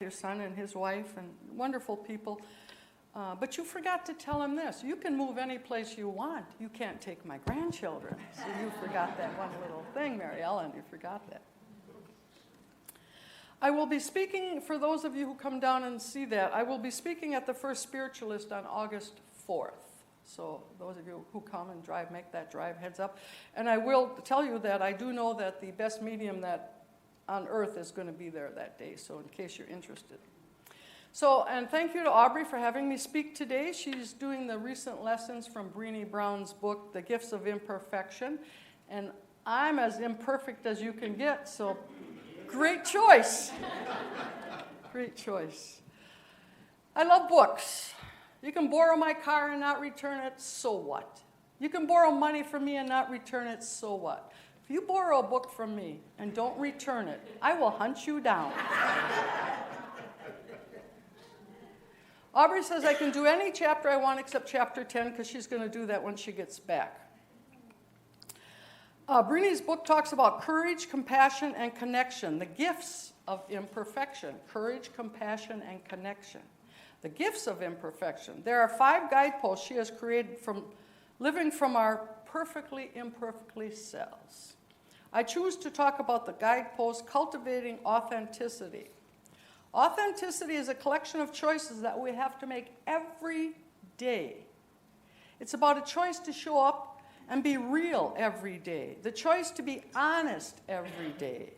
your son and his wife and wonderful people. But you forgot to tell him this. You can move any place you want. You can't take my grandchildren. So you forgot that one little thing, Mary Ellen. You forgot that. I will be speaking, for those of you who come down and see that, I will be speaking at the First Spiritualist on August 4th. So those of you who come and drive, make that drive, heads up. And I will tell you that I do know that the best medium that on earth is going to be there that day, so in case you're interested. So, and thank you to Aubrey for having me speak today. She's doing the recent lessons from Brené Brown's book, The Gifts of Imperfection. And I'm as imperfect as you can get, so great choice. Great choice. I love books. You can borrow my car and not return it, so what? You can borrow money from me and not return it, so what? If you borrow a book from me and don't return it, I will hunt you down. Aubrey says I can do any chapter I want except chapter 10 because she's going to do that when she gets back. Brené's book talks about courage, compassion, and connection, the gifts of imperfection. Courage, compassion, and connection. The gifts of imperfection. There are 5 guideposts she has created from living from our perfectly imperfectly selves. I choose to talk about the guidepost, cultivating authenticity. Authenticity is a collection of choices that we have to make every day. It's about a choice to show up and be real every day. The choice to be honest every day.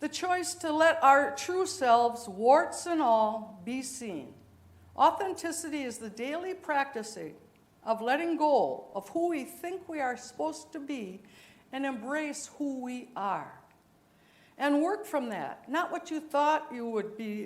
The choice to let our true selves, warts and all, be seen. Authenticity is the daily practicing of letting go of who we think we are supposed to be and embrace who we are. And work from that, not what you thought you would be